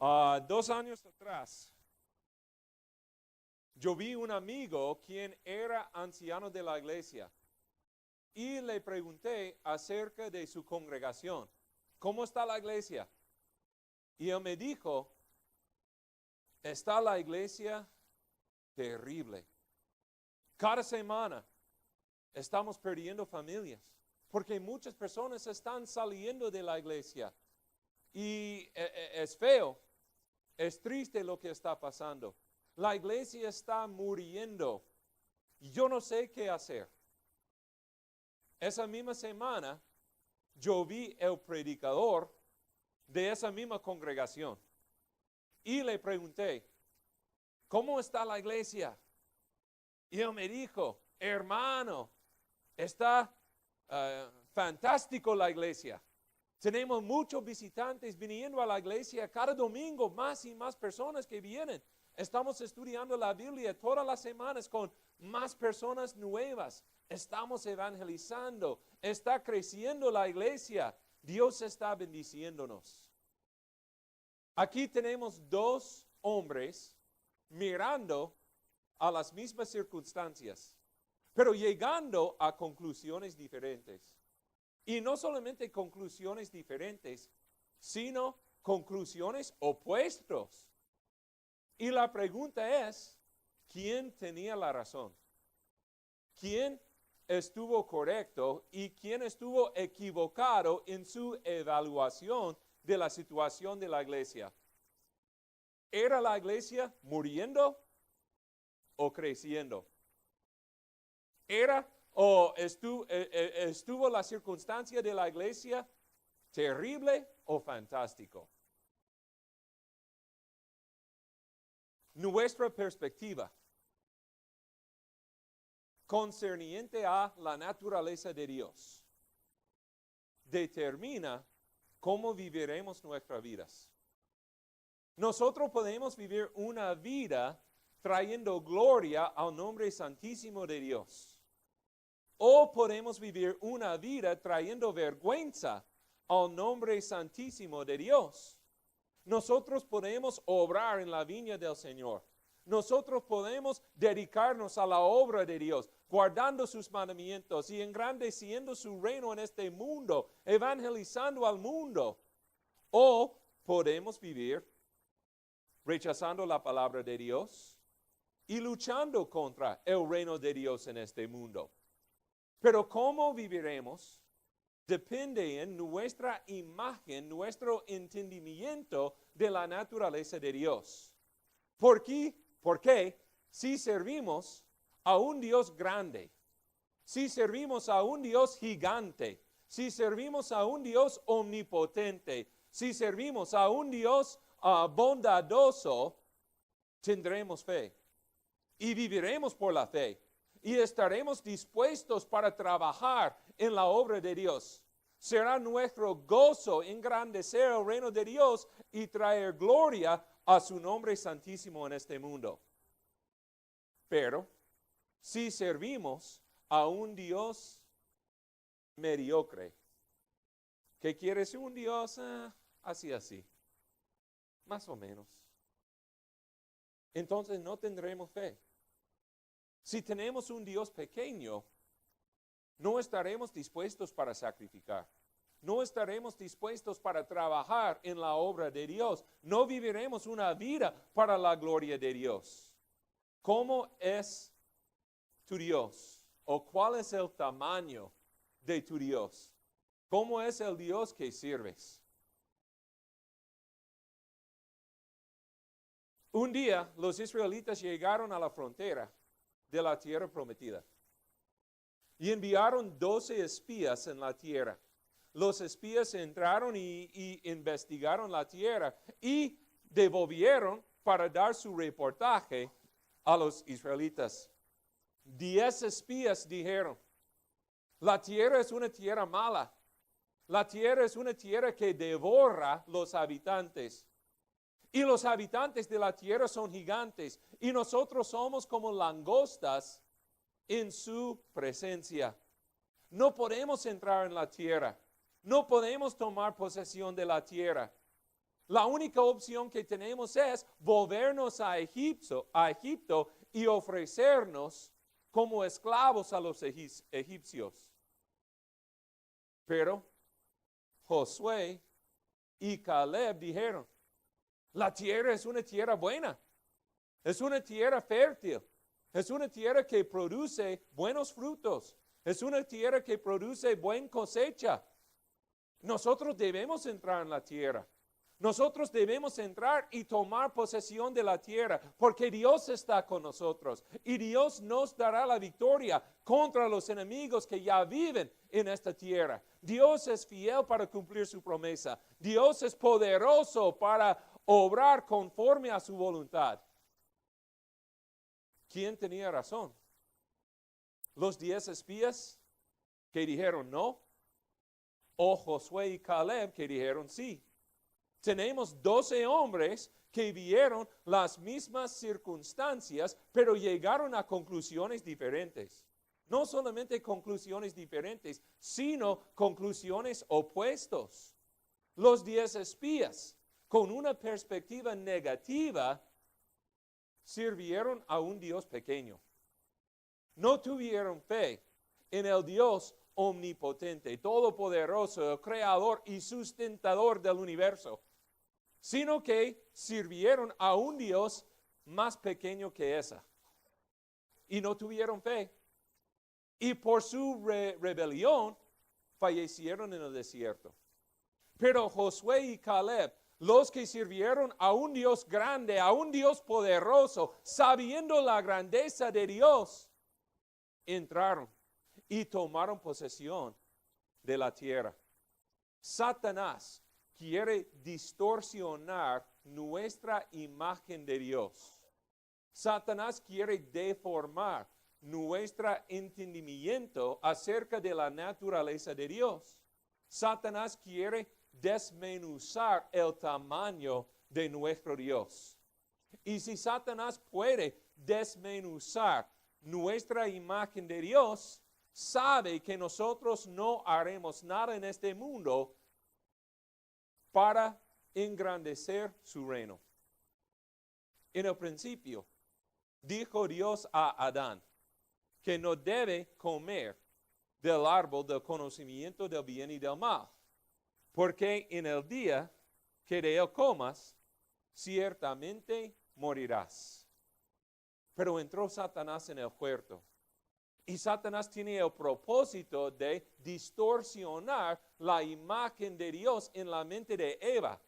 2 años atrás, yo vi un amigo quien era anciano de la iglesia y le pregunté acerca de su congregación. ¿Cómo está la iglesia? Y él me dijo, está la iglesia terrible. Cada semana estamos perdiendo familias porque muchas personas están saliendo de la iglesia. Y es feo, es triste lo que está pasando. La iglesia está muriendo. Yo no sé qué hacer. Esa misma semana, yo vi el predicador de esa misma congregación. Y le pregunté, ¿cómo está la iglesia? Y él me dijo, hermano, está fantástico la iglesia. Tenemos muchos visitantes viniendo a la iglesia cada domingo, más y más personas que vienen. Estamos estudiando la Biblia todas las semanas con más personas nuevas. Estamos evangelizando. Está creciendo la iglesia. Dios está bendiciéndonos. Aquí tenemos 2 hombres mirando a las mismas circunstancias, pero llegando a conclusiones diferentes. Y no solamente conclusiones diferentes, sino conclusiones opuestas. Y la pregunta es, ¿quién tenía la razón? ¿Quién estuvo correcto y quién estuvo equivocado en su evaluación de la situación de la iglesia? ¿Era la iglesia muriendo o creciendo? ¿Era o estuvo la circunstancia de la iglesia terrible o fantástico? Nuestra perspectiva concerniente a la naturaleza de Dios determina cómo viviremos nuestras vidas. Nosotros podemos vivir una vida trayendo gloria al nombre santísimo de Dios. O podemos vivir una vida trayendo vergüenza al nombre santísimo de Dios. Nosotros podemos obrar en la viña del Señor. Nosotros podemos dedicarnos a la obra de Dios, guardando sus mandamientos y engrandeciendo su reino en este mundo, evangelizando al mundo. O podemos vivir rechazando la palabra de Dios y luchando contra el reino de Dios en este mundo. Pero cómo viviremos depende en nuestra imagen, nuestro entendimiento de la naturaleza de Dios. ¿Por qué? Porque si servimos a un Dios grande, si servimos a un Dios gigante, si servimos a un Dios omnipotente, si servimos a un Dios bondadoso, tendremos fe y viviremos por la fe. Y estaremos dispuestos para trabajar en la obra de Dios. Será nuestro gozo engrandecer el reino de Dios y traer gloria a su nombre santísimo en este mundo. Pero si servimos a un Dios mediocre, ¿qué quiere decir un Dios así, más o menos? Entonces no tendremos fe. Si tenemos un Dios pequeño, no estaremos dispuestos para sacrificar. No estaremos dispuestos para trabajar en la obra de Dios. No viviremos una vida para la gloria de Dios. ¿Cómo es tu Dios? ¿O cuál es el tamaño de tu Dios? ¿Cómo es el Dios que sirves? Un día los israelitas llegaron a la frontera de la tierra prometida y enviaron 12 espías en la tierra. Los espías entraron y investigaron la tierra y devolvieron para dar su reportaje a los israelitas. 10 espías dijeron, la tierra es una tierra mala. La tierra es una tierra que devora los habitantes. Y los habitantes de la tierra son gigantes. Y nosotros somos como langostas en su presencia. No podemos entrar en la tierra. No podemos tomar posesión de la tierra. La única opción que tenemos es volvernos a Egipto y ofrecernos como esclavos a los egipcios. Pero Josué y Caleb dijeron, la tierra es una tierra buena, es una tierra fértil, es una tierra que produce buenos frutos, es una tierra que produce buena cosecha. Nosotros debemos entrar en la tierra. Nosotros debemos entrar y tomar posesión de la tierra, porque Dios está con nosotros y Dios nos dará la victoria contra los enemigos que ya viven en esta tierra. Dios es fiel para cumplir su promesa. Dios es poderoso para obrar conforme a su voluntad. ¿Quién tenía razón? ¿Los 10 espías que dijeron no? ¿O Josué y Caleb que dijeron sí? Tenemos 12 hombres que vieron las mismas circunstancias, pero llegaron a conclusiones diferentes. No solamente conclusiones diferentes, sino conclusiones opuestas. Los 10 espías, con una perspectiva negativa, sirvieron a un Dios pequeño. No tuvieron fe en el Dios omnipotente, todopoderoso, el creador y sustentador del universo, sino que sirvieron a un Dios más pequeño que esa. Y no tuvieron fe. Y por su rebelión, fallecieron en el desierto. Pero Josué y Caleb, los que sirvieron a un Dios grande, a un Dios poderoso, sabiendo la grandeza de Dios, entraron y tomaron posesión de la tierra. Satanás quiere distorsionar nuestra imagen de Dios. Satanás quiere deformar nuestro entendimiento acerca de la naturaleza de Dios. Satanás quiere desmenuzar el tamaño de nuestro Dios. Y si Satanás puede desmenuzar nuestra imagen de Dios, sabe que nosotros no haremos nada en este mundo para engrandecer su reino. En el principio, dijo Dios a Adán que no debe comer del árbol del conocimiento del bien y del mal, porque en el día que de él comas, ciertamente morirás. Pero entró Satanás en el huerto. Y Satanás tiene el propósito de distorsionar la imagen de Dios en la mente de Eva.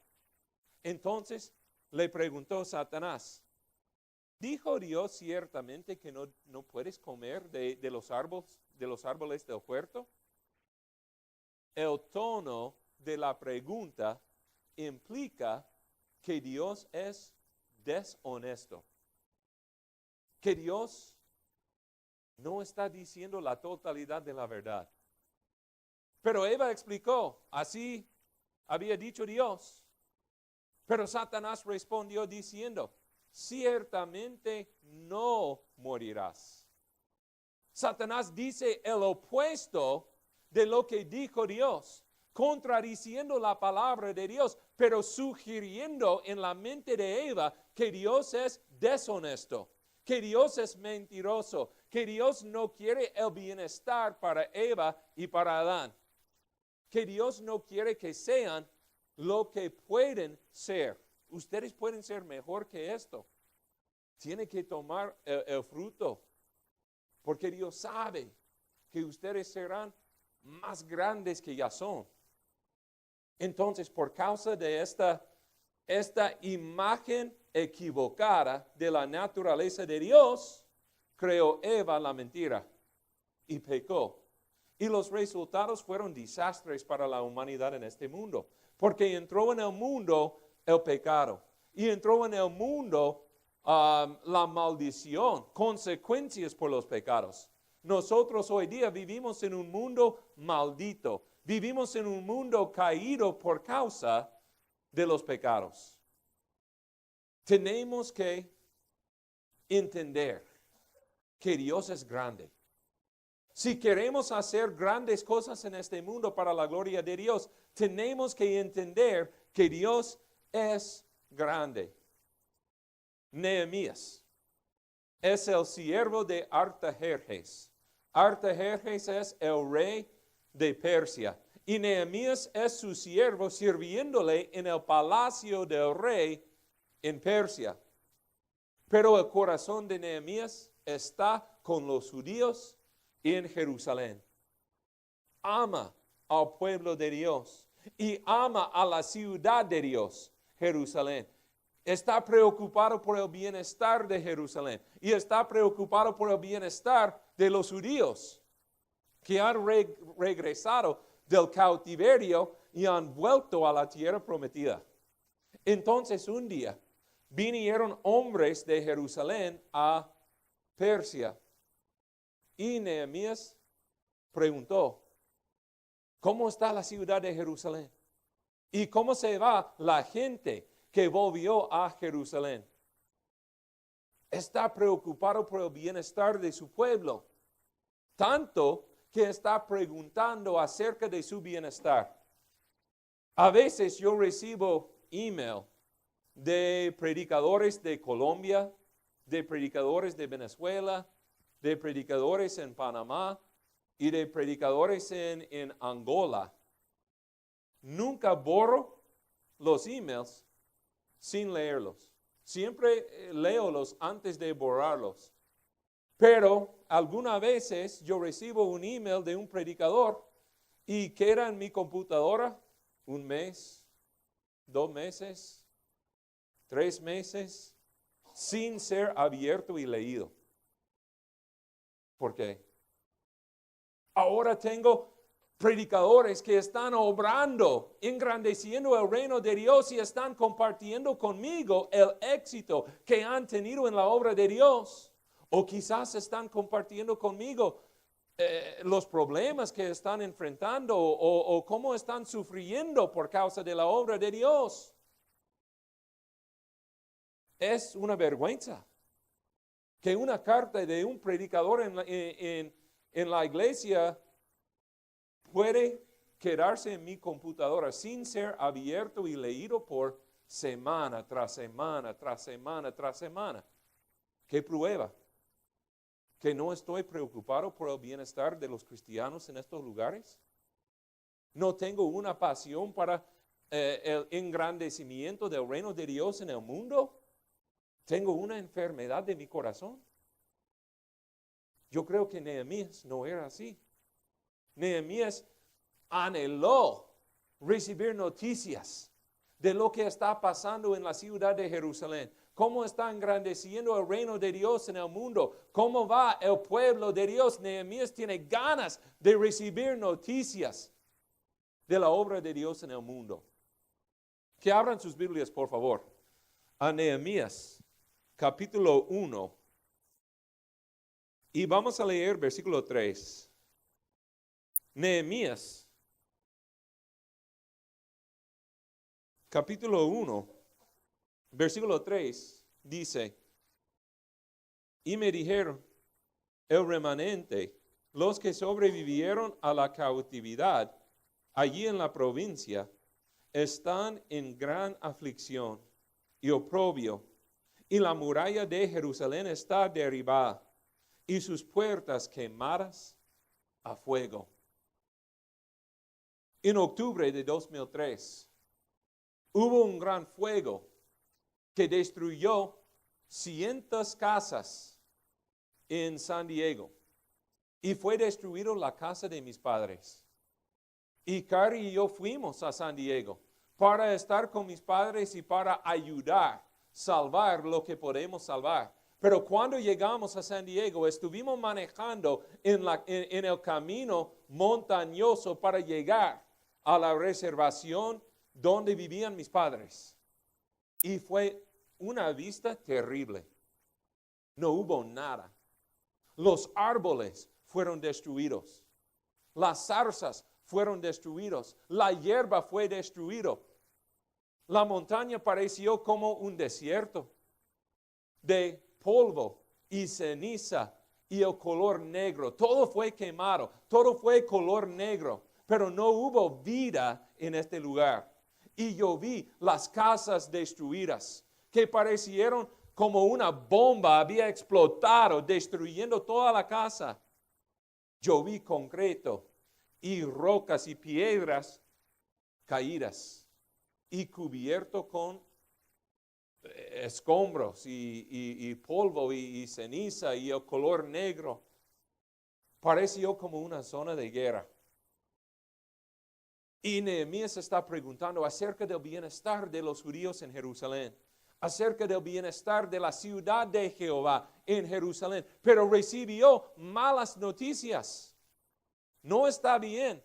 Entonces le preguntó Satanás, ¿dijo Dios ciertamente que no puedes comer de los árboles del huerto? El tono de la pregunta implica que Dios es deshonesto. Que Dios no está diciendo la totalidad de la verdad. Pero Eva explicó, así había dicho Dios. Pero Satanás respondió diciendo, ciertamente no morirás. Satanás dice el opuesto de lo que dijo Dios, contradiciendo la palabra de Dios, pero sugiriendo en la mente de Eva que Dios es deshonesto, que Dios es mentiroso, que Dios no quiere el bienestar para Eva y para Adán, que Dios no quiere que sean lo que pueden ser. Ustedes pueden ser mejor que esto. Tienen que tomar el fruto, porque Dios sabe que ustedes serán más grandes que ya son. Entonces, por causa de esta imagen equivocada de la naturaleza de Dios, creó Eva la mentira y pecó. Y los resultados fueron desastres para la humanidad en este mundo, porque entró en el mundo el pecado y entró en el mundo la maldición, consecuencias por los pecados. Nosotros hoy día vivimos en un mundo maldito, vivimos en un mundo caído por causa de los pecados. Tenemos que entender que Dios es grande. Si queremos hacer grandes cosas en este mundo para la gloria de Dios, tenemos que entender que Dios es grande. Nehemías es el siervo de Artajerjes. Artajerjes es el rey de Persia. Y Nehemías es su siervo sirviéndole en el palacio del rey en Persia. Pero el corazón de Nehemías está con los judíos en Jerusalén. Ama al pueblo de Dios y ama a la ciudad de Dios, Jerusalén. Está preocupado por el bienestar de Jerusalén y está preocupado por el bienestar de los judíos que han regresado del cautiverio y han vuelto a la tierra prometida. Entonces un día vinieron hombres de Jerusalén a Persia y Nehemías preguntó, ¿cómo está la ciudad de Jerusalén? ¿Y cómo se va la gente que volvió a Jerusalén? Está preocupado por el bienestar de su pueblo, tanto que está preguntando acerca de su bienestar. A veces yo recibo email de predicadores de Colombia, de predicadores de Venezuela, de predicadores en Panamá y de predicadores en Angola. Nunca borro los emails sin leerlos. Siempre leolos antes de borrarlos. Pero algunas veces yo recibo un email de un predicador y queda en mi computadora 1 mes, 2 meses, 3 meses, sin ser abierto y leído. ¿Por qué? Ahora tengo predicadores que están obrando, engrandeciendo el reino de Dios y están compartiendo conmigo el éxito que han tenido en la obra de Dios. O quizás están compartiendo conmigo los problemas que están enfrentando o cómo están sufriendo por causa de la obra de Dios. Es una vergüenza que una carta de un predicador en la iglesia puede quedarse en mi computadora sin ser abierto y leído por semana tras semana, tras semana, tras semana. ¿Qué prueba? ¿Que no estoy preocupado por el bienestar de los cristianos en estos lugares? ¿No tengo una pasión para el engrandecimiento del reino de Dios en el mundo? ¿Tengo una enfermedad de mi corazón? Yo creo que Nehemías no era así. Nehemías anheló recibir noticias de lo que está pasando en la ciudad de Jerusalén. Cómo está engrandeciendo el reino de Dios en el mundo. Cómo va el pueblo de Dios. Nehemías tiene ganas de recibir noticias de la obra de Dios en el mundo. Que abran sus Biblias, por favor. A Nehemías, capítulo 1. Y vamos a leer versículo 3. Nehemías, capítulo 1, versículo 3, dice, y me dijeron, el remanente, los que sobrevivieron a la cautividad allí en la provincia, están en gran aflicción y oprobio, y la muralla de Jerusalén está derribada, y sus puertas quemadas a fuego. En octubre de 2003, hubo un gran fuego que destruyó 100 casas en San Diego. Y fue destruida la casa de mis padres. Y Cari y yo fuimos a San Diego para estar con mis padres y para ayudar, salvar lo que podemos salvar. Pero cuando llegamos a San Diego, estuvimos manejando en el camino montañoso para llegar a la reservación donde vivían mis padres. Y fue una vista terrible. No hubo nada. Los árboles fueron destruidos. Las zarzas fueron destruidos. La hierba fue destruida. La montaña pareció como un desierto de polvo y ceniza y el color negro. Todo fue quemado. Todo fue color negro. Pero no hubo vida en este lugar. y yo vi las casas destruidas, que parecieron como una bomba había explotado, destruyendo toda la casa. Yo vi concreto y rocas y piedras caídas y cubierto con escombros y polvo y ceniza y el color negro. Pareció como una zona de guerra. Y Nehemías está preguntando acerca del bienestar de los judíos en Jerusalén, acerca del bienestar de la ciudad de Jehová en Jerusalén, pero recibió malas noticias. No está bien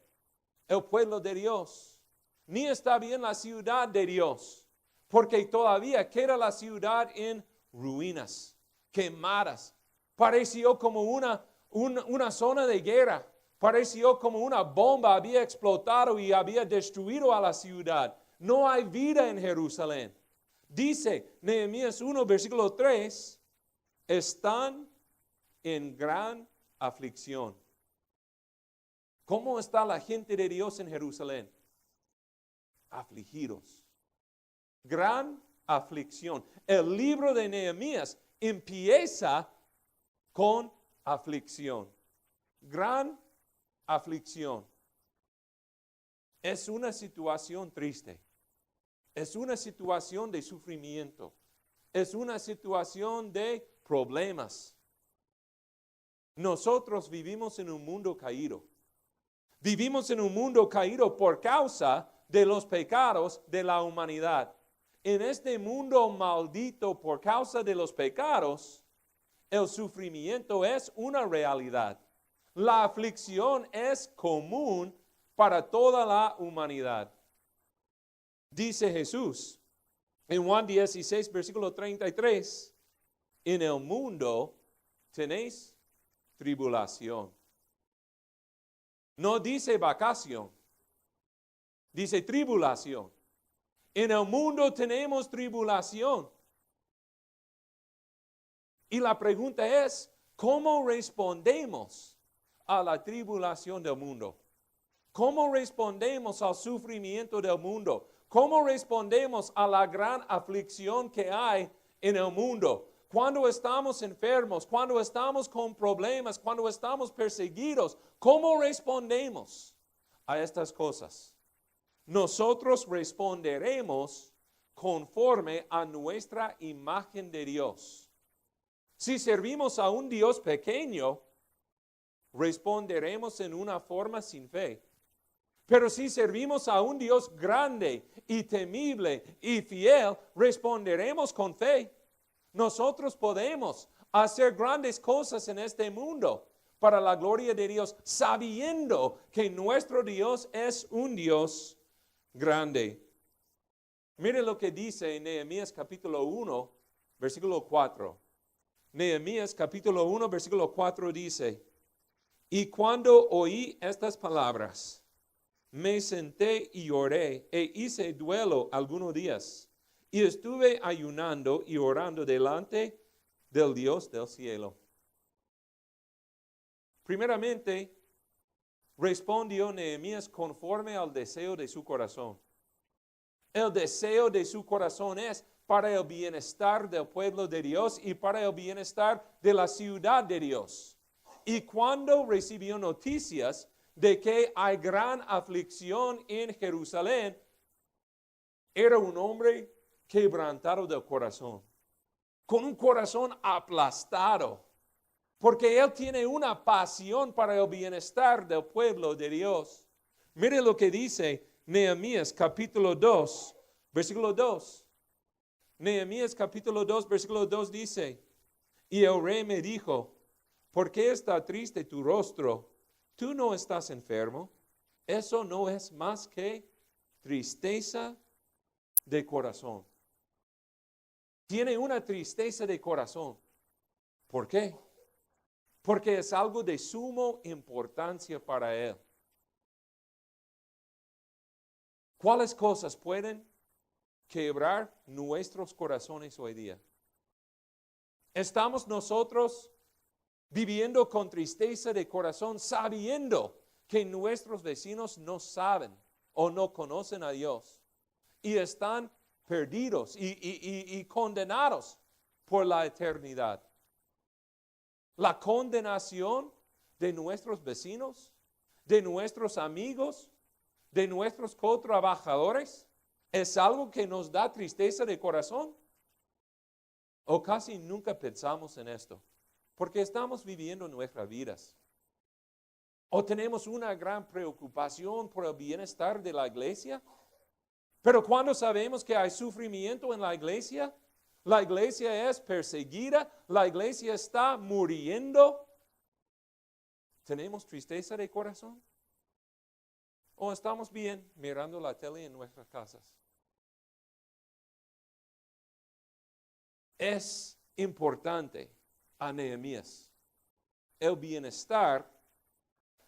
el pueblo de Dios, ni está bien la ciudad de Dios, porque todavía queda la ciudad en ruinas, quemadas. Pareció como una zona de guerra. Pareció como una bomba había explotado y había destruido a la ciudad. No hay vida en Jerusalén. Dice Nehemías 1, versículo 3, están en gran aflicción. ¿Cómo está la gente de Dios en Jerusalén? Afligidos. Gran aflicción. El libro de Nehemías empieza con aflicción. Gran aflicción. Es una situación triste. Es una situación de sufrimiento. Es una situación de problemas. Nosotros vivimos en un mundo caído. Vivimos en un mundo caído por causa de los pecados de la humanidad. En este mundo maldito por causa de los pecados, el sufrimiento es una realidad. La aflicción es común para toda la humanidad. Dice Jesús en Juan 16, versículo 33, en el mundo tenéis tribulación. No dice vacación, dice tribulación. En el mundo tenemos tribulación. Y la pregunta es, ¿cómo respondemos a la tribulación del mundo? ¿Cómo respondemos al sufrimiento del mundo? ¿Cómo respondemos a la gran aflicción que hay en el mundo? Cuando estamos enfermos, cuando estamos con problemas, cuando estamos perseguidos, ¿cómo respondemos a estas cosas? Nosotros responderemos conforme a nuestra imagen de Dios. Si servimos a un Dios pequeño, responderemos en una forma sin fe. Pero si servimos a un Dios grande y temible y fiel, responderemos con fe. Nosotros podemos hacer grandes cosas en este mundo para la gloria de Dios, sabiendo que nuestro Dios es un Dios grande. Mire lo que dice en Nehemías capítulo 1, versículo 4. Nehemías capítulo 1, versículo 4 dice, y cuando oí estas palabras, me senté y oré e hice duelo algunos días. Y estuve ayunando y orando delante del Dios del cielo. Primeramente, respondió Nehemías conforme al deseo de su corazón. El deseo de su corazón es para el bienestar del pueblo de Dios y para el bienestar de la ciudad de Dios. Y cuando recibió noticias de que hay gran aflicción en Jerusalén, era un hombre quebrantado del corazón, con un corazón aplastado, porque él tiene una pasión para el bienestar del pueblo de Dios. Mire lo que dice Nehemías capítulo 2, versículo 2. Nehemías capítulo 2, versículo 2 dice, y el rey me dijo, ¿por qué está triste tu rostro? Tú no estás enfermo. Eso no es más que tristeza de corazón. Tiene una tristeza de corazón. ¿Por qué? Porque es algo de suma importancia para él. ¿Cuáles cosas pueden quebrar nuestros corazones hoy día? ¿Estamos nosotros viviendo con tristeza de corazón, sabiendo que nuestros vecinos no saben o no conocen a Dios? y están perdidos y condenados por la eternidad. La condenación de nuestros vecinos, de nuestros amigos, de nuestros co-trabajadores, es algo que nos da tristeza de corazón. O casi nunca pensamos en esto, porque estamos viviendo nuestras vidas. O tenemos una gran preocupación por el bienestar de la iglesia. Pero cuando sabemos que hay sufrimiento en la iglesia es perseguida, la iglesia está muriendo, ¿tenemos tristeza de corazón? ¿O estamos bien mirando la tele en nuestras casas? Es importante a Nehemías el bienestar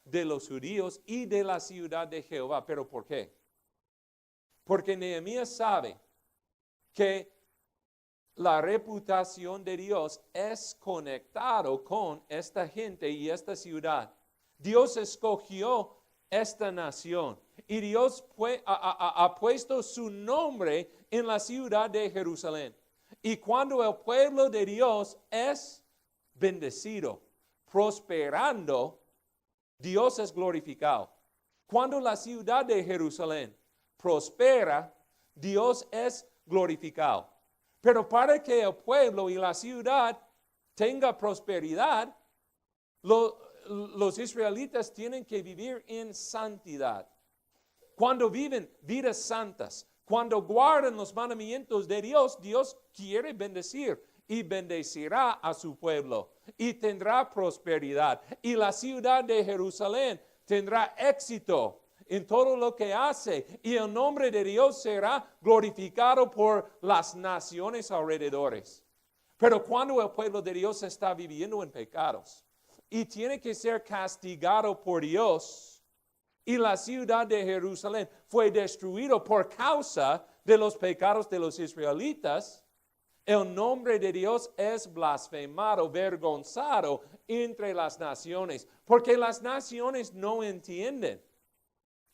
de los judíos y de la ciudad de Jehová. ¿Pero por qué? Porque Nehemías sabe que la reputación de Dios es conectado con esta gente y esta ciudad. Dios escogió esta nación y Dios ha puesto su nombre en la ciudad de Jerusalén. Y cuando el pueblo de Dios es bendecido, prosperando, Dios es glorificado. Cuando la ciudad de Jerusalén prospera, Dios es glorificado. Pero para que el pueblo y la ciudad tenga prosperidad, los israelitas tienen que vivir en santidad. Cuando viven vidas santas, cuando guardan los mandamientos de Dios, Dios quiere bendecir y bendecirá a su pueblo y tendrá prosperidad. Y la ciudad de Jerusalén tendrá éxito en todo lo que hace y el nombre de Dios será glorificado por las naciones alrededores. Pero cuando el pueblo de Dios está viviendo en pecados y tiene que ser castigado por Dios, y la ciudad de Jerusalén fue destruida por causa de los pecados de los israelitas, el nombre de Dios es blasfemado, vergonzado entre las naciones, porque las naciones no entienden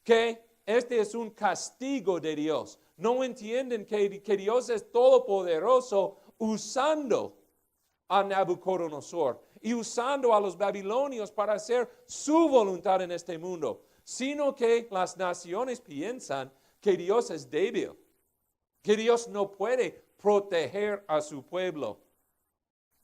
que este es un castigo de Dios. No entienden que Dios es todopoderoso usando a Nabucodonosor y usando a los babilonios para hacer su voluntad en este mundo, sino que las naciones piensan que Dios es débil, que Dios no puede proteger a su pueblo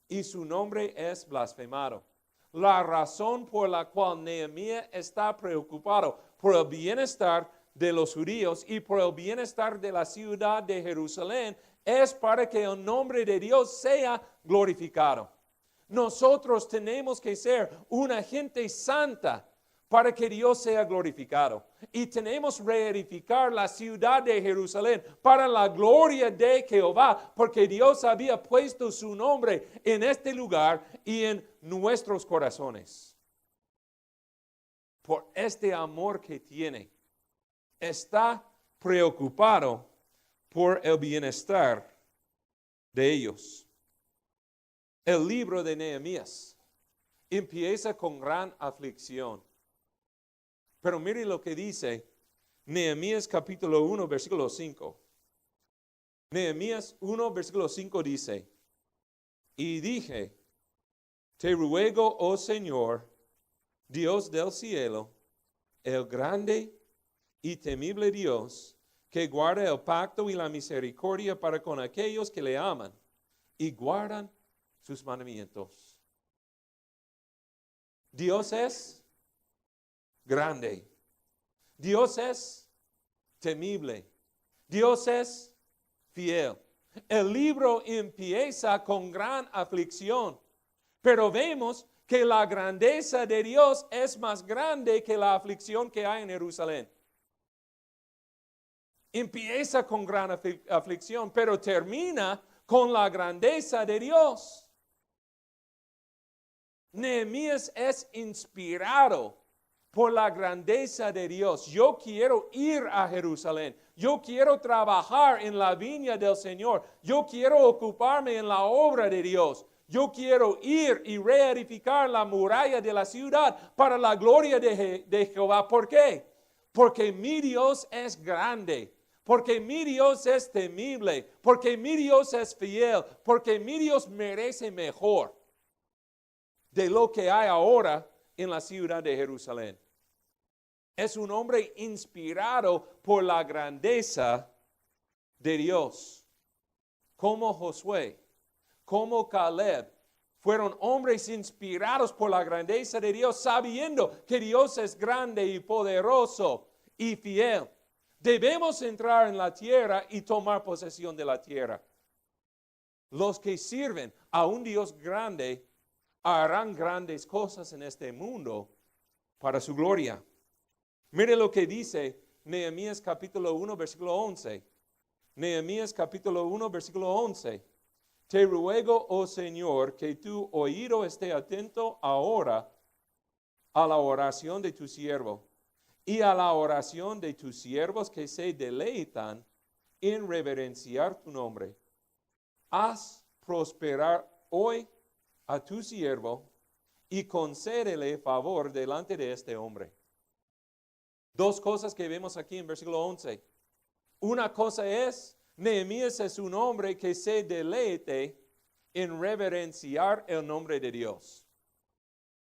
y su nombre es blasfemado. La razón por la cual Nehemías está preocupado por el bienestar de los judíos y por el bienestar de la ciudad de Jerusalén es para que el nombre de Dios sea glorificado. Nosotros tenemos que ser una gente santa para que Dios sea glorificado. Y tenemos que reedificar la ciudad de Jerusalén para la gloria de Jehová, porque Dios había puesto su nombre en este lugar y en nuestros corazones. Por este amor que tiene, está preocupado por el bienestar de ellos. El libro de Nehemías empieza con gran aflicción. Pero mire lo que dice Nehemías capítulo 1, versículo 5. Nehemías 1, versículo 5 dice, y dije, te ruego, oh Señor, Dios del cielo, el grande y temible Dios, que guarda el pacto y la misericordia para con aquellos que le aman y guardan sus mandamientos. Dios es grande. Dios es temible. Dios es fiel. El libro empieza con gran aflicción, pero vemos que la grandeza de Dios es más grande que la aflicción que hay en Jerusalén. Empieza con gran aflicción, pero termina con la grandeza de Dios. Nehemías es inspirado por la grandeza de Dios. Yo quiero ir a Jerusalén. Yo quiero trabajar en la viña del Señor. Yo quiero ocuparme en la obra de Dios. Yo quiero ir y reedificar la muralla de la ciudad para la gloria de Jehová. ¿Por qué? Porque mi Dios es grande. porque mi Dios es temible, porque mi Dios es fiel, porque mi Dios merece mejor de lo que hay ahora en la ciudad de Jerusalén. Es un hombre inspirado por la grandeza de Dios, como Josué, como Caleb. Fueron hombres inspirados por la grandeza de Dios, sabiendo que Dios es grande y poderoso y fiel. Debemos entrar en la tierra y tomar posesión de la tierra. Los que sirven a un Dios grande harán grandes cosas en este mundo para su gloria. Mire lo que dice Nehemías capítulo 1, versículo 11. Nehemías capítulo 1, versículo 11. Te ruego, oh Señor, que tu oído esté atento ahora a la oración de tu siervo y a la oración de tus siervos que se deleitan en reverenciar tu nombre. Haz prosperar hoy a tu siervo y concédele favor delante de este hombre. Dos cosas que vemos aquí en versículo 11. Una cosa es, Nehemías es un hombre que se deleite en reverenciar el nombre de Dios.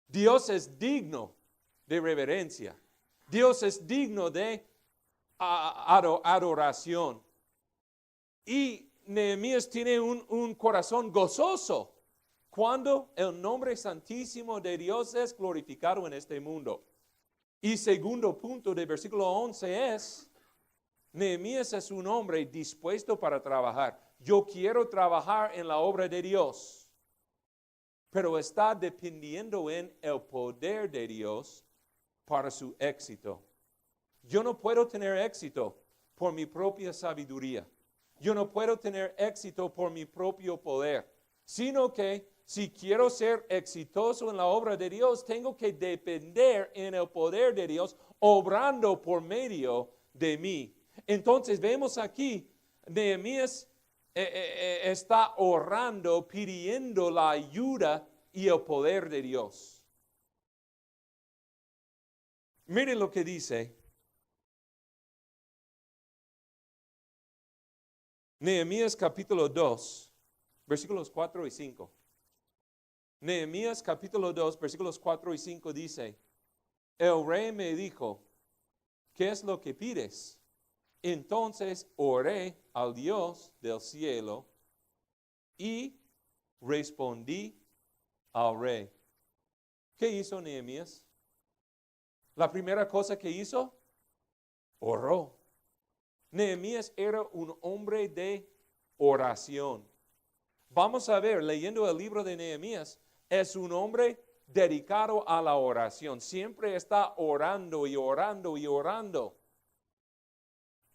Dios es digno de reverencia. Dios es digno de adoración. Y Nehemías tiene un corazón gozoso cuando el nombre santísimo de Dios es glorificado en este mundo. Y segundo punto del versículo 11 es, Nehemías es un hombre dispuesto para trabajar. Yo quiero trabajar en la obra de Dios, pero está dependiendo en el poder de Dios para su éxito. Yo no puedo tener éxito por mi propia sabiduría. Yo no puedo tener éxito por mi propio poder, sino que si quiero ser exitoso en la obra de Dios, tengo que depender en el poder de Dios, obrando por medio de mí. Entonces vemos aquí, Nehemías está orando, pidiendo la ayuda y el poder de Dios. Miren lo que dice Nehemías capítulo 2, versículos 4 y 5. Nehemías capítulo 2, versículos 4 y 5 dice, el rey me dijo, ¿qué es lo que pides? Entonces oré al Dios del cielo y respondí al rey. ¿Qué hizo Nehemías? La primera cosa que hizo, oró. Nehemías era un hombre de oración. Vamos a ver, leyendo el libro de Nehemías, es un hombre dedicado a la oración. Siempre está orando y orando y orando.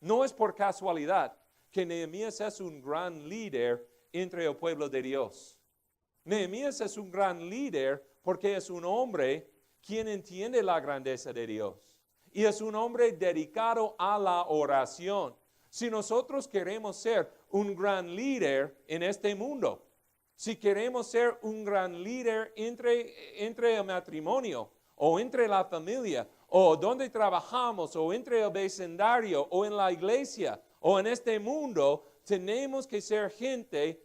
No es por casualidad que Nehemías es un gran líder entre el pueblo de Dios. Nehemías es un gran líder porque es un hombre quien entiende la grandeza de Dios. Y es un hombre dedicado a la oración. Si nosotros queremos ser un gran líder en este mundo, si queremos ser un gran líder entre el matrimonio o entre la familia, o donde trabajamos, o entre el vecindario, o en la iglesia, o en este mundo, tenemos que ser gente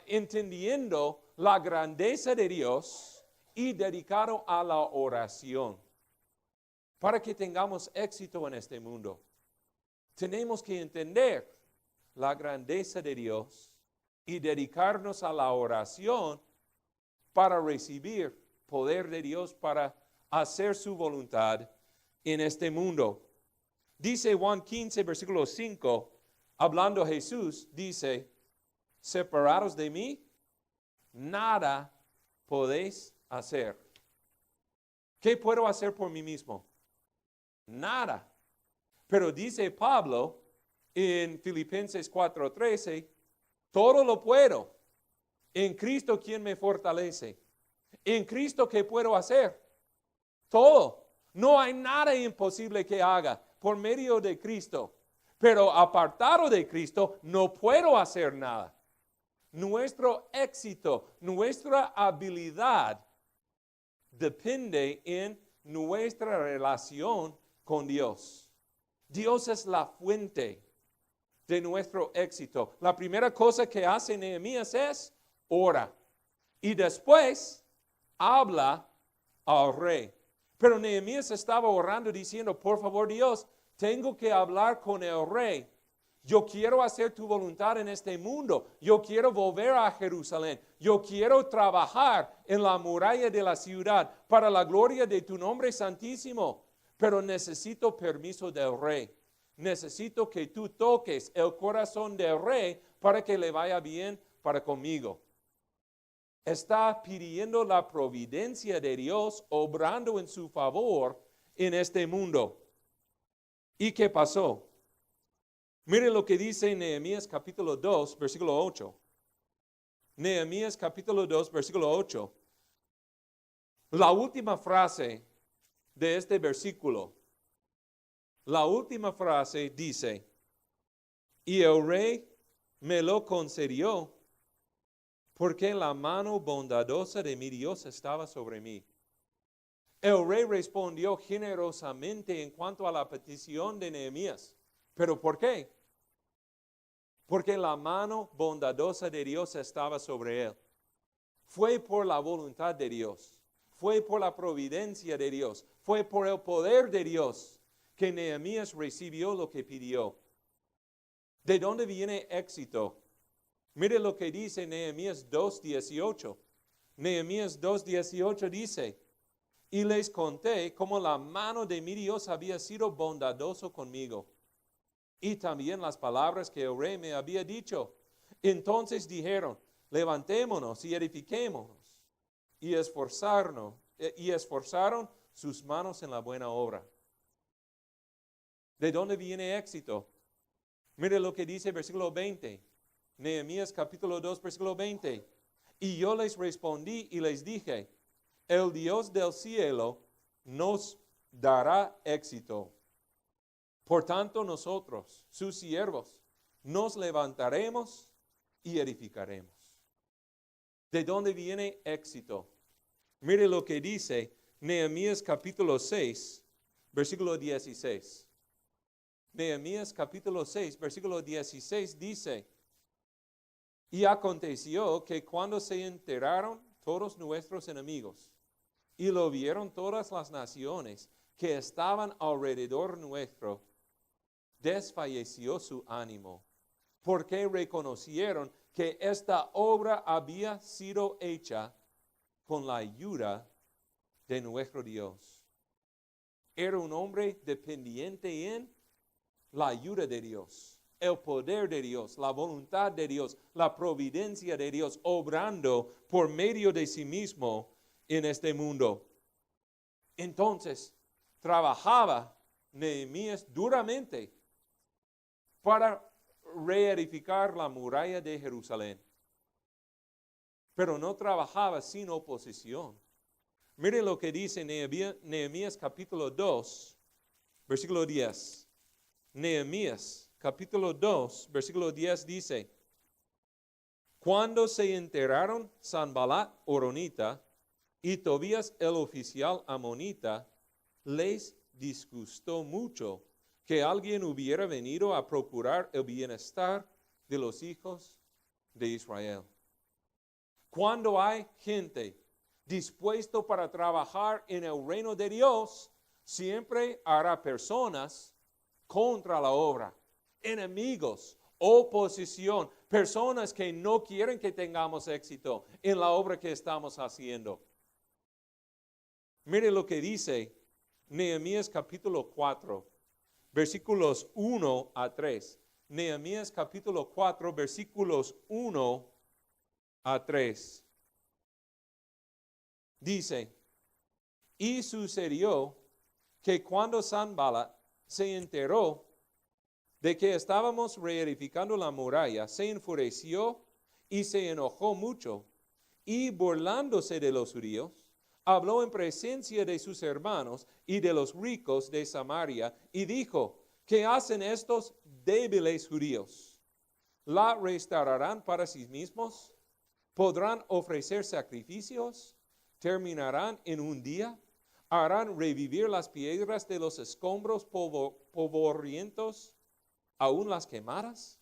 entendiendo la grandeza de Dios y dedicado a la oración. Para que tengamos éxito en este mundo, tenemos que entender la grandeza de Dios y dedicarnos a la oración para recibir poder de Dios para hacer su voluntad en este mundo. Dice Juan 15, versículo 5, hablando Jesús, dice, separados de mí, nada podéis hacer. ¿Qué puedo hacer por mí mismo? Nada. Pero dice Pablo en Filipenses 4:13, todo lo puedo en Cristo quien me fortalece. En Cristo, ¿qué puedo hacer? Todo. No hay nada imposible que haga por medio de Cristo. Pero apartado de Cristo, no puedo hacer nada. Nuestro éxito, nuestra habilidad depende en nuestra relación con Dios. Dios es la fuente de nuestro éxito. La primera cosa que hace Nehemías es ora. Y después habla al rey. Pero Nehemías estaba orando diciendo, por favor Dios, tengo que hablar con el rey. Yo quiero hacer tu voluntad en este mundo. Yo quiero volver a Jerusalén. Yo quiero trabajar en la muralla de la ciudad para la gloria de tu nombre santísimo. Pero necesito permiso del rey. Necesito que tú toques el corazón del rey para que le vaya bien para conmigo. Está pidiendo la providencia de Dios, obrando en su favor en este mundo. ¿Y qué pasó? Mire lo que dice Nehemías capítulo 2, versículo 8. Nehemías capítulo 2, versículo 8. La última frase de este versículo. La última frase dice, y el rey me lo concedió porque la mano bondadosa de mi Dios estaba sobre mí. El rey respondió generosamente en cuanto a la petición de Nehemías. ¿Pero por qué? Porque la mano bondadosa de Dios estaba sobre él. Fue por la voluntad de Dios. Fue por la providencia de Dios. Fue por el poder de Dios que Nehemías recibió lo que pidió. ¿De dónde viene éxito? Mire lo que dice Nehemías 2:18. Nehemías 2:18 dice, y les conté cómo la mano de mi Dios había sido bondadoso conmigo. Y también las palabras que el rey me había dicho. Entonces dijeron, levantémonos y edifiquémonos y esforzaron sus manos en la buena obra. ¿De dónde viene éxito? Mire lo que dice versículo 20. Nehemías capítulo 2, versículo 20. Y yo les respondí y les dije, el Dios del cielo nos dará éxito. Por tanto nosotros, sus siervos, nos levantaremos y edificaremos. ¿De dónde viene éxito? Mire lo que dice Nehemías capítulo 6, versículo 16. Nehemías capítulo 6, versículo 16 dice, y aconteció que cuando se enteraron todos nuestros enemigos y lo vieron todas las naciones que estaban alrededor nuestro, desfalleció su ánimo, porque reconocieron que esta obra había sido hecha con la ayuda de nuestro Dios. Era un hombre dependiente en la ayuda de Dios, el poder de Dios, la voluntad de Dios, la providencia de Dios, obrando por medio de sí mismo en este mundo. Entonces, trabajaba Nehemías duramente para reedificar la muralla de Jerusalén. Pero no trabajaba sin oposición. Mire lo que dice Nehemías capítulo 2, versículo 10. Nehemías capítulo 2, versículo 10 dice, cuando se enteraron Sanballat horonita y Tobías el oficial amonita, les disgustó mucho que alguien hubiera venido a procurar el bienestar de los hijos de Israel. Cuando hay gente dispuesto para trabajar en el reino de Dios, siempre habrá personas contra la obra, enemigos, oposición, personas que no quieren que tengamos éxito en la obra que estamos haciendo. Mire lo que dice Nehemías capítulo 4, versículos 1 a 3. Nehemías capítulo 4, versículos 1 a 3. Dice, y sucedió que cuando Sanballat se enteró de que estábamos reedificando la muralla, se enfureció y se enojó mucho, y burlándose de los judíos, habló en presencia de sus hermanos y de los ricos de Samaria, y dijo, ¿qué hacen estos débiles judíos? ¿La restaurarán para sí mismos? ¿Podrán ofrecer sacrificios? ¿Terminarán en un día? ¿Harán revivir las piedras de los escombros polvorientos, aún las quemadas?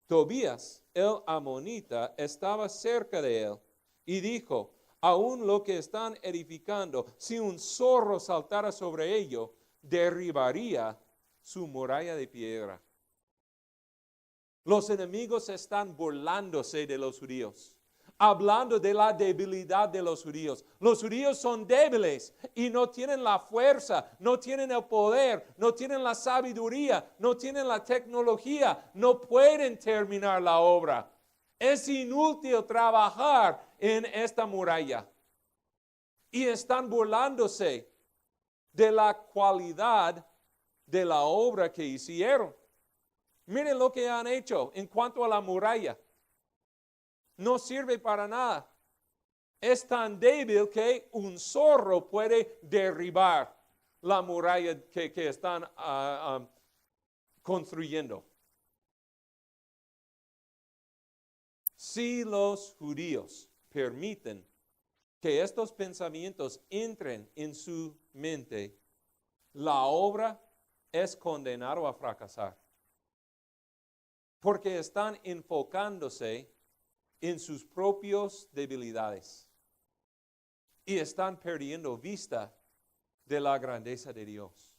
Tobías, el amonita, estaba cerca de él y dijo, aún lo que están edificando, si un zorro saltara sobre ello, derribaría su muralla de piedra. Los enemigos están burlándose de los judíos, hablando de la debilidad de los judíos. Los judíos son débiles y no tienen la fuerza, no tienen el poder, no tienen la sabiduría, no tienen la tecnología, no pueden terminar la obra. Es inútil trabajar en esta muralla. Y están burlándose de la cualidad de la obra que hicieron. Miren lo que han hecho en cuanto a la muralla. No sirve para nada. Es tan débil que un zorro puede derribar la muralla que están construyendo. Si los judíos permiten que estos pensamientos entren en su mente, la obra es condenada a fracasar. Porque están enfocándose en sus propias debilidades y están perdiendo vista de la grandeza de Dios.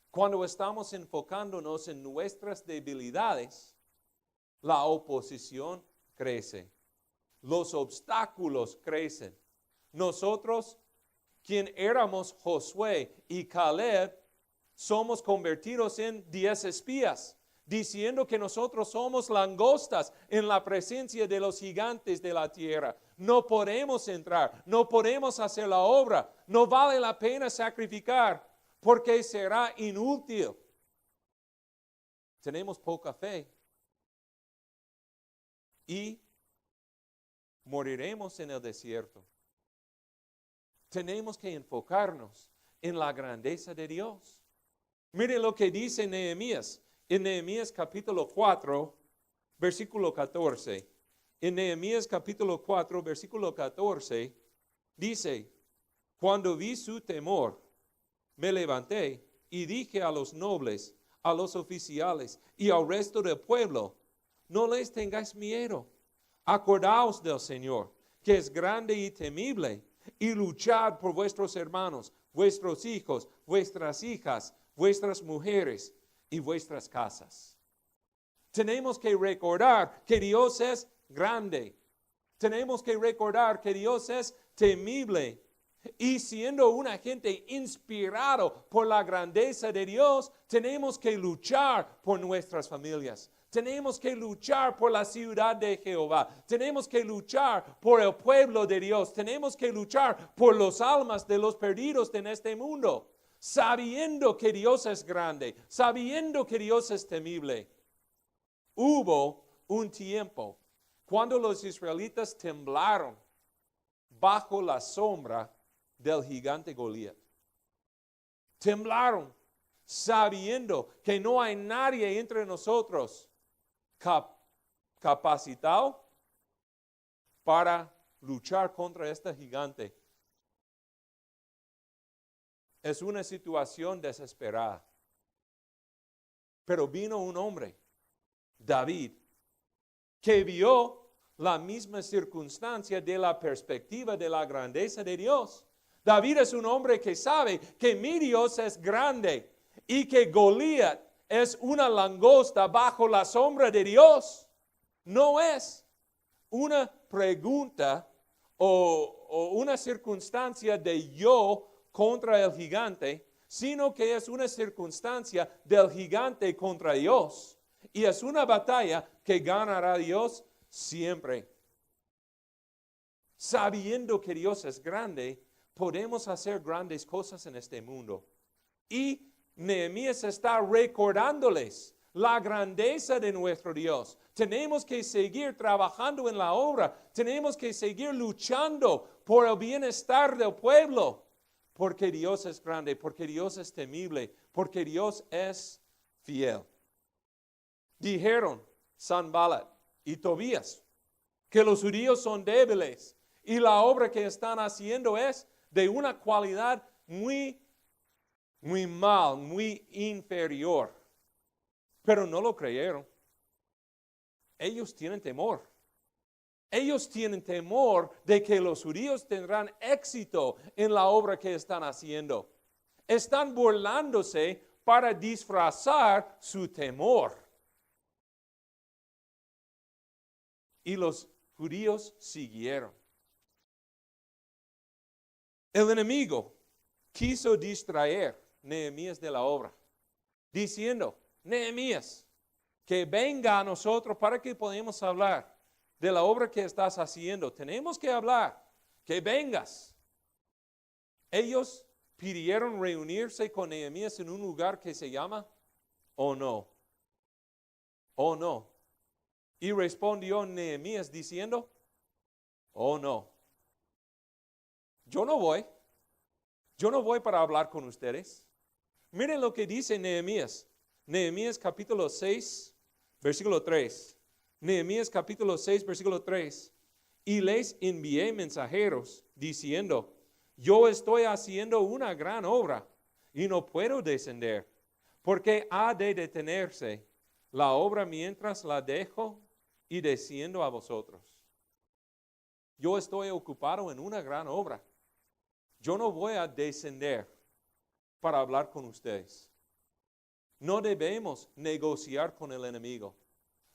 Cuando estamos enfocándonos en nuestras debilidades, la oposición crece, los obstáculos crecen. Nosotros, quien éramos Josué y Caleb, somos convertidos en 10 espías, diciendo que nosotros somos langostas en la presencia de los gigantes de la tierra. No podemos entrar, no podemos hacer la obra, no vale la pena sacrificar, porque será inútil. Tenemos poca fe y moriremos en el desierto. Tenemos que enfocarnos en la grandeza de Dios. Miren lo que dice Nehemías. En Nehemías capítulo 4, versículo 14. En Nehemías capítulo 4, versículo 14, dice, cuando vi su temor, me levanté y dije a los nobles, a los oficiales y al resto del pueblo, no les tengáis miedo. Acordaos del Señor, que es grande y temible, y luchad por vuestros hermanos, vuestros hijos, vuestras hijas, vuestras mujeres y vuestras casas. Tenemos que recordar que Dios es grande. Tenemos que recordar que Dios es temible. Y siendo una gente inspirado por la grandeza de Dios, tenemos que luchar por nuestras familias. Tenemos que luchar por la ciudad de Jehová. Tenemos que luchar por el pueblo de Dios. Tenemos que luchar por las almas de los perdidos en este mundo. Sabiendo que Dios es grande, sabiendo que Dios es temible. Hubo un tiempo cuando los israelitas temblaron bajo la sombra del gigante Goliat. Temblaron sabiendo que no hay nadie entre nosotros capacitado para luchar contra este gigante. Es una situación desesperada. Pero vino un hombre, David, que vio la misma circunstancia de la perspectiva de la grandeza de Dios. David es un hombre que sabe que mi Dios es grande y que Goliat es una langosta bajo la sombra de Dios. No es una pregunta o una circunstancia de yo contra el gigante, sino que es una circunstancia del gigante contra Dios. Y es una batalla que ganará Dios siempre. Sabiendo que Dios es grande, podemos hacer grandes cosas en este mundo. Y Nehemías está recordándoles la grandeza de nuestro Dios. Tenemos que seguir trabajando en la obra. Tenemos que seguir luchando por el bienestar del pueblo. Porque Dios es grande, porque Dios es temible, porque Dios es fiel. Dijeron Sanballat y Tobías que los judíos son débiles y la obra que están haciendo es de una cualidad muy inferior. Pero no lo creyeron. Ellos tienen temor. Ellos tienen temor de que los judíos tendrán éxito en la obra que están haciendo. Están burlándose para disfrazar su temor. Y los judíos siguieron. El enemigo quiso distraer Nehemías de la obra, diciendo, Nehemías, que venga a nosotros para que podamos hablar de la obra que estás haciendo. Tenemos que hablar, que vengas. Ellos pidieron reunirse con Nehemías en un lugar que se llama Oh no. Oh no. Y respondió Nehemías diciendo, oh no. Yo no voy. Yo no voy para hablar con ustedes. Miren lo que dice Nehemías. Nehemías capítulo 6, versículo 3. Nehemías capítulo 6, versículo 3. Y les envié mensajeros diciendo, yo estoy haciendo una gran obra y no puedo descender, porque ha de detenerse la obra mientras la dejo y desciendo a vosotros. Yo estoy ocupado en una gran obra. Yo no voy a descender para hablar con ustedes. No debemos negociar con el enemigo.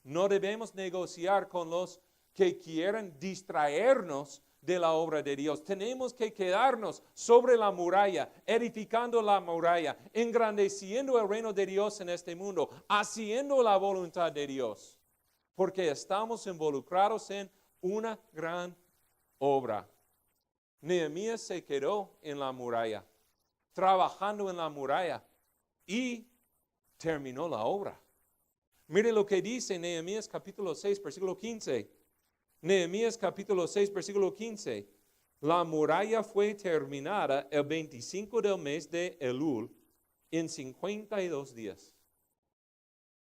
No debemos negociar con los que quieren distraernos de la obra de Dios. Tenemos que quedarnos sobre la muralla, edificando la muralla, engrandeciendo el reino de Dios en este mundo, haciendo la voluntad de Dios, porque estamos involucrados en una gran obra. Nehemías se quedó en la muralla, trabajando en la muralla y terminó la obra. Mire lo que dice Nehemías capítulo 6, versículo 15. Nehemías capítulo 6, versículo 15. La muralla fue terminada el 25 del mes de Elul en 52 días.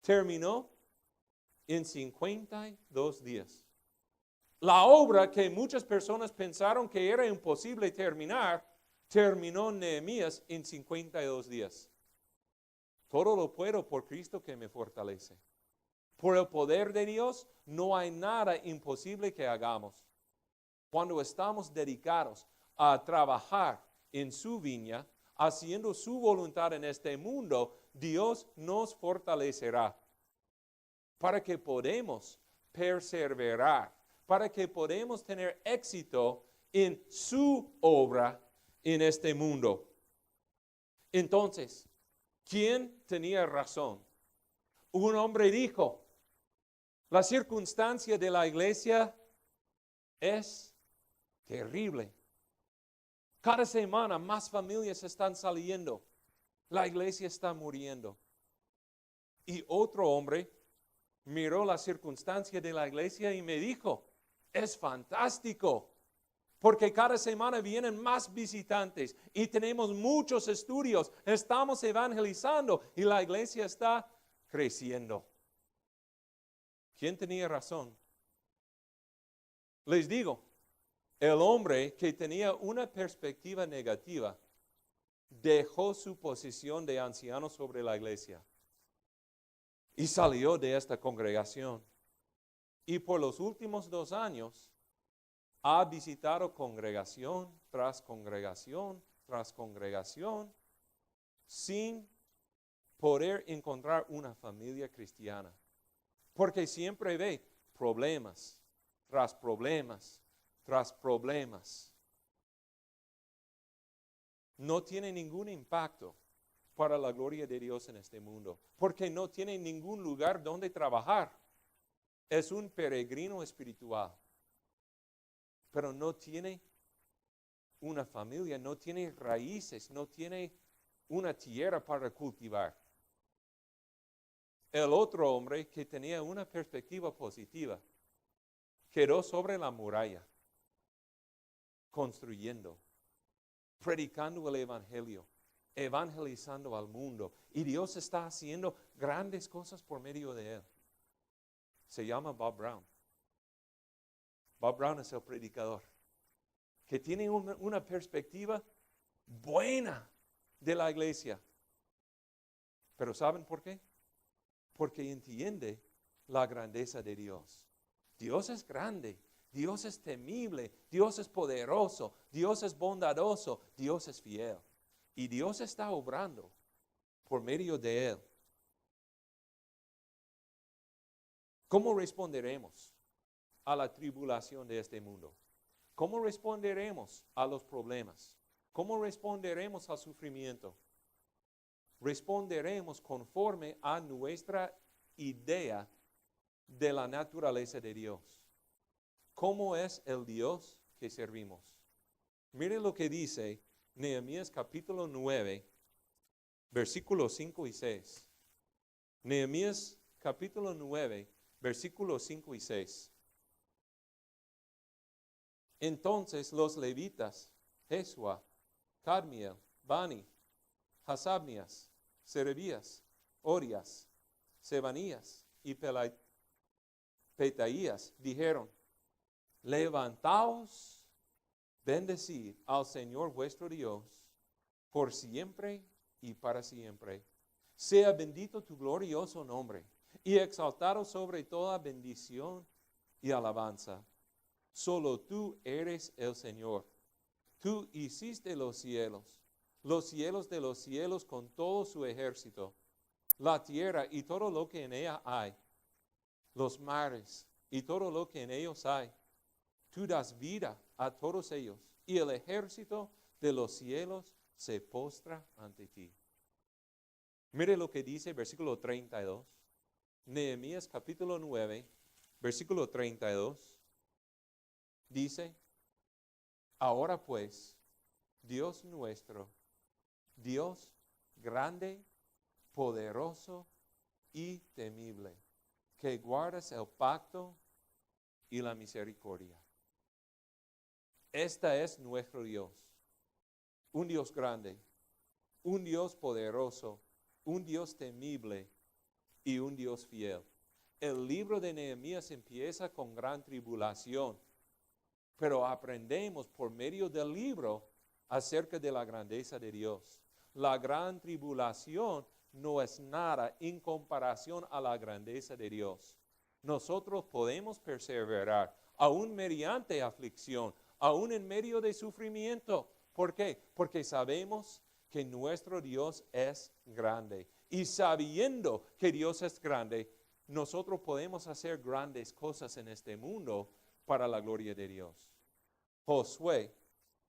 Terminó en 52 días. La obra que muchas personas pensaron que era imposible terminar, terminó Nehemías en 52 días. Todo lo puedo por Cristo que me fortalece. Por el poder de Dios no hay nada imposible que hagamos. Cuando estamos dedicados a trabajar en su viña, haciendo su voluntad en este mundo, Dios nos fortalecerá para que podamos perseverar, para que podamos tener éxito en su obra en este mundo. Entonces, ¿quién tenía razón? Un hombre dijo, la circunstancia de la iglesia es terrible. Cada semana más familias están saliendo. La iglesia está muriendo. Y otro hombre miró la circunstancia de la iglesia y me dijo, es fantástico, porque cada semana vienen más visitantes y tenemos muchos estudios, estamos evangelizando y la iglesia está creciendo. ¿Quién tenía razón? Les digo, el hombre que tenía una perspectiva negativa dejó su posición de anciano sobre la iglesia y salió de esta congregación. Y por los últimos 2 años ha visitado congregación tras congregación tras congregación sin poder encontrar una familia cristiana. Porque siempre ve problemas tras problemas tras problemas. No tiene ningún impacto para la gloria de Dios en este mundo, porque no tiene ningún lugar donde trabajar. Es un peregrino espiritual, pero no tiene una familia, no tiene raíces, no tiene una tierra para cultivar. El otro hombre que tenía una perspectiva positiva quedó sobre la muralla, construyendo, predicando el evangelio, evangelizando al mundo. Y Dios está haciendo grandes cosas por medio de él. Se llama Bob Brown. Bob Brown es el predicador que tiene una perspectiva buena de la iglesia. Pero ¿saben por qué? Porque entiende la grandeza de Dios. Dios es grande, Dios es temible, Dios es poderoso, Dios es bondadoso, Dios es fiel. Y Dios está obrando por medio de Él. ¿Cómo responderemos a la tribulación de este mundo? ¿Cómo responderemos a los problemas? ¿Cómo responderemos al sufrimiento? Responderemos conforme a nuestra idea de la naturaleza de Dios. ¿Cómo es el Dios que servimos? Mire lo que dice Nehemías capítulo 9, versículos 5 y 6. Nehemías capítulo 9, versículos 5 y 6. Entonces los levitas, Jesua, Cadmiel, Bani, Hasabnias, Serebías, Orias, Sebanías y Petaías dijeron: levantaos, bendecid al Señor vuestro Dios por siempre y para siempre. Sea bendito tu glorioso nombre y exaltado sobre toda bendición y alabanza. Solo tú eres el Señor. Tú hiciste los cielos de los cielos con todo su ejército, la tierra y todo lo que en ella hay, los mares y todo lo que en ellos hay. Tú das vida a todos ellos, y el ejército de los cielos se postra ante ti. Mire lo que dice versículo 32. Nehemías capítulo 9, versículo 32. Dice: ahora pues, Dios nuestro, Dios grande, poderoso y temible, que guardas el pacto y la misericordia. Este es nuestro Dios, un Dios grande, un Dios poderoso, un Dios temible y un Dios fiel. El libro de Nehemías empieza con gran tribulación, pero aprendemos por medio del libro acerca de la grandeza de Dios. La gran tribulación no es nada en comparación a la grandeza de Dios. Nosotros podemos perseverar, aún mediante aflicción, aún en medio de sufrimiento. ¿Por qué? Porque sabemos que nuestro Dios es grande. Y sabiendo que Dios es grande, nosotros podemos hacer grandes cosas en este mundo para la gloria de Dios. Josué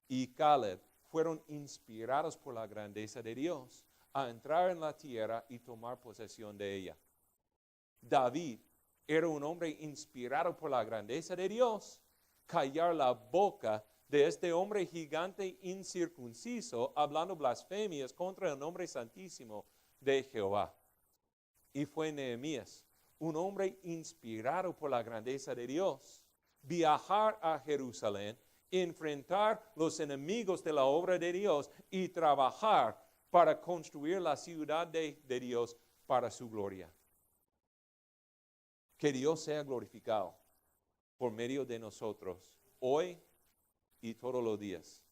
y Caleb fueron inspirados por la grandeza de Dios a entrar en la tierra y tomar posesión de ella. David era un hombre inspirado por la grandeza de Dios, callar la boca de este hombre gigante incircunciso, hablando blasfemias contra el nombre santísimo de Jehová. Y fue Nehemías, un hombre inspirado por la grandeza de Dios, viajar a Jerusalén, enfrentar los enemigos de la obra de Dios y trabajar para construir la ciudad de Dios para su gloria. Que Dios sea glorificado por medio de nosotros hoy y todos los días.